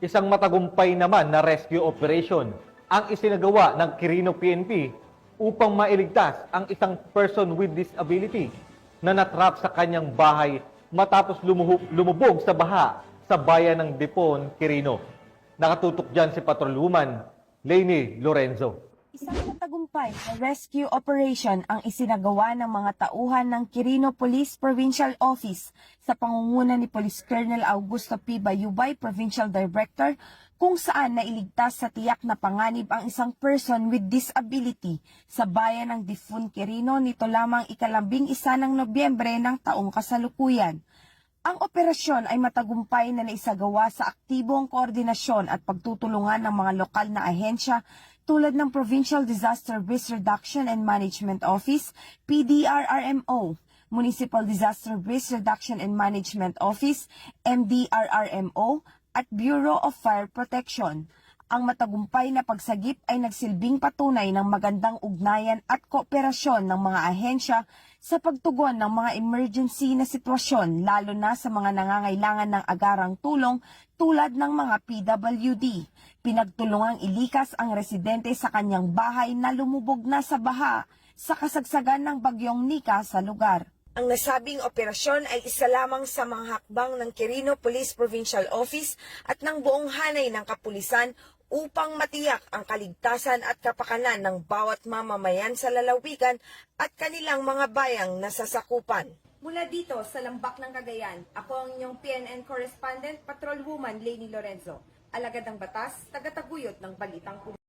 Isang matagumpay naman na rescue operation ang isinagawa ng Quirino PNP upang mailigtas ang isang person with disability na natrap sa kanyang bahay matapos lumubog sa baha sa bayan ng Dipon, Quirino. Nakatutok dyan si Patrolwoman Lainey Lorenzo. Isang matagumpay na rescue operation ang isinagawa ng mga tauhan ng Quirino Police Provincial Office sa pangunguna ni Police Colonel Augusto P. Bayubay, Provincial Director, kung saan nailigtas sa tiyak na panganib ang isang person with disability sa bayan ng Dipon, Quirino nito lamang ika-11 ng Nobyembre ng taong kasalukuyan. Ang operasyon ay matagumpay na naisagawa sa aktibong koordinasyon at pagtutulungan ng mga lokal na ahensya tulad ng Provincial Disaster Risk Reduction and Management Office, PDRRMO, Municipal Disaster Risk Reduction and Management Office, MDRRMO, at Bureau of Fire Protection. Ang matagumpay na pagsagip ay nagsilbing patunay ng magandang ugnayan at kooperasyon ng mga ahensya sa pagtugon ng mga emergency na sitwasyon, lalo na sa mga nangangailangan ng agarang tulong tulad ng mga PWD. Pinagtulungang ilikas ang residente sa kanyang bahay na lumubog na sa baha sa kasagsagan ng bagyong Nika sa lugar. Ang nasabing operasyon ay isa lamang sa mga hakbang ng Quirino Police Provincial Office at ng buong hanay ng kapulisan upang matiyak ang kaligtasan at kapakanan ng bawat mamamayan sa lalawigan at kanilang mga bayang nasasakupan. Mula dito sa Lambak ng Cagayan, ako ang inyong PNN correspondent, Patrolwoman Lainey Lorenzo, alagad ng batas, tagataguyod ng Balitang